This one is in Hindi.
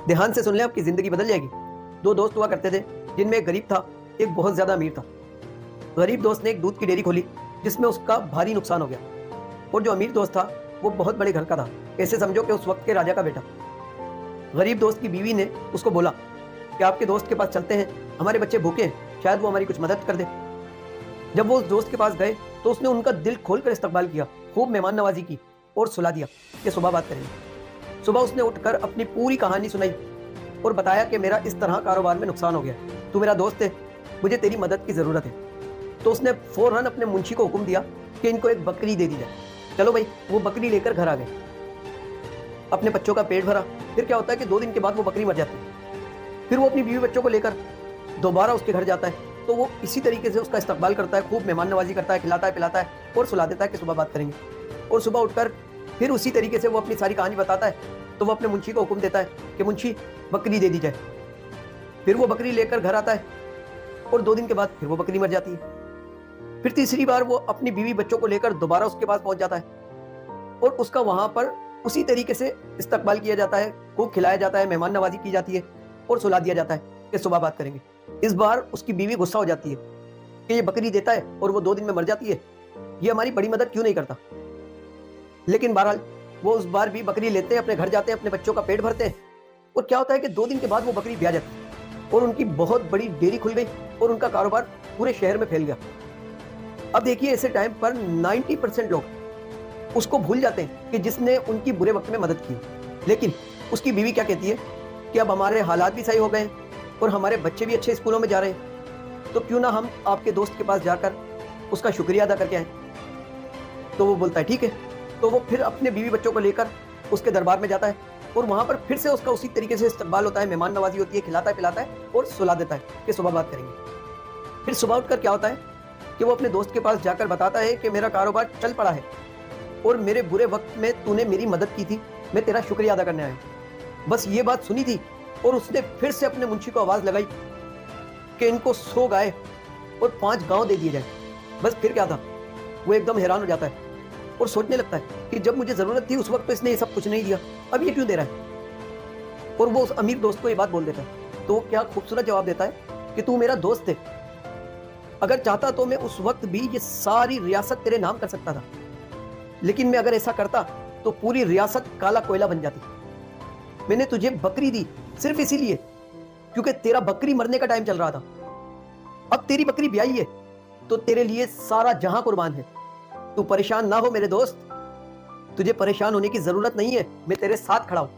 ध्यान से सुन ले, आपकी जिंदगी बदल जाएगी। दो दोस्त हुआ करते थे, जिनमें एक गरीब था, एक बहुत ज्यादा अमीर था। गरीब दोस्त ने एक दूध की डेयरी खोली, जिसमें उसका भारी नुकसान हो गया। और जो अमीर दोस्त था, वो बहुत बड़े घर का था, ऐसे समझो कि उस वक्त के राजा का बेटा। गरीब दोस्त की बीवी ने उसको बोला कि आपके दोस्त के पास चलते हैं, हमारे बच्चे भूखे हैं, शायद वो हमारी कुछ मदद कर दे। जब वो उस दोस्त के पास गए तो उसने उनका दिल खोलकर इस्तकबाल किया, खूब मेहमान नवाजी की और सुला दिया कि सुबह बात करेंगे। सुबह उसने उठकर अपनी पूरी कहानी सुनाई और बताया कि मेरा इस तरह कारोबार में नुकसान हो गया, तू मेरा दोस्त है, मुझे तेरी मदद की ज़रूरत है। तो उसने फौरन अपने मुंशी को हुक्म दिया कि इनको एक बकरी दे दी जाए। चलो भाई, वो बकरी लेकर घर आ गए, अपने बच्चों का पेट भरा। फिर क्या होता है कि 2 दिन के बाद वो बकरी मर जाती है। फिर वो अपनी बीवी बच्चों को लेकर दोबारा उसके घर जाता है, तो वो इसी तरीके से उसका इस्तकबाल करता है, खूब मेहमान नवाजी करता है, खिलाता है पिलाता है और सुला देता है कि सुबह बात करेंगे। और सुबह उठकर फिर उसी तरीके से वो अपनी सारी कहानी बताता है। तो वो अपने मुंशी को हुक्म देता है कि मुंशी बकरी दे दी जाए। फिर वो बकरी लेकर घर आता है और 2 दिन के बाद फिर वो बकरी मर जाती है। फिर तीसरी बार वो अपनी बीवी बच्चों को लेकर दोबारा उसके पास पहुंच जाता है और उसका वहां पर उसी तरीके से इस्तकबाल किया जाता है, खूब खिलाया जाता है, मेहमान नवाजी की जाती है और सुला दिया जाता है कि सुबह बात करेंगे। इस बार उसकी बीवी गुस्सा हो जाती है कि ये बकरी देता है और वो 2 दिन में मर जाती है, ये हमारी बड़ी मदद क्यों नहीं करता। लेकिन बहरहाल वो उस बार भी बकरी लेते हैं, अपने घर जाते हैं, अपने बच्चों का पेट भरते हैं। और क्या होता है कि 2 दिन के बाद वो बकरी ब्याह जाती है और उनकी बहुत बड़ी डेयरी खुल गई और उनका कारोबार पूरे शहर में फैल गया। अब देखिए, ऐसे टाइम पर 90% लोग उसको भूल जाते हैं कि जिसने उनकी बुरे वक्त में मदद की। लेकिन उसकी बीवी क्या कहती है कि अब हमारे हालात भी सही हो गए और हमारे बच्चे भी अच्छे स्कूलों में जा रहे हैं, तो क्यों ना हम आपके दोस्त के पास जाकर उसका शुक्रिया अदा करके आए। तो वो बोलता है ठीक है। तो वो फिर अपने बीवी बच्चों को लेकर उसके दरबार में जाता है और वहां पर फिर से उसका उसी तरीके से इस्तकबाल होता है, मेहमान नवाजी होती है, खिलाता है पिलाता है और सुला देता है कि सुबह बात करेंगे। फिर सुबह उठकर क्या होता है कि वो अपने दोस्त के पास जाकर बताता है कि मेरा कारोबार चल पड़ा है और मेरे बुरे वक्त में तूने मेरी मदद की थी, मैं तेरा शुक्रिया अदा करने आया हूं। बस ये बात सुनी थी और उसने फिर से अपने मुंशी को आवाज लगाई कि इनको 100 गाय और 5 गांव दे दिए जाए। बस फिर क्या था, वो एकदम हैरान हो जाता है और सोचने लगता है कि जब मुझे जरूरत थी उस वक्त तो इसने ये सब कुछ नहीं दिया, अब ये क्यों दे रहा है। और वो उस अमीर दोस्त को ये बात बोल देता है। तो क्या खूबसूरत जवाब देता है कि तू मेरा दोस्त है, अगर चाहता तो मैं उस वक्त भी ये सारी रियासत तेरे नाम कर सकता था, लेकिन मैं अगर ऐसा करता तो पूरी रियासत काला कोयला बन जाती। मैंने तुझे बकरी दी सिर्फ इसीलिए क्योंकि तेरा बकरी मरने का टाइम चल रहा था। अब तेरी बकरी ब्याही है तो तेरे लिए सारा जहां कुर्बान है। तू परेशान ना हो मेरे दोस्त, तुझे परेशान होने की जरूरत नहीं है, मैं तेरे साथ खड़ा हूं।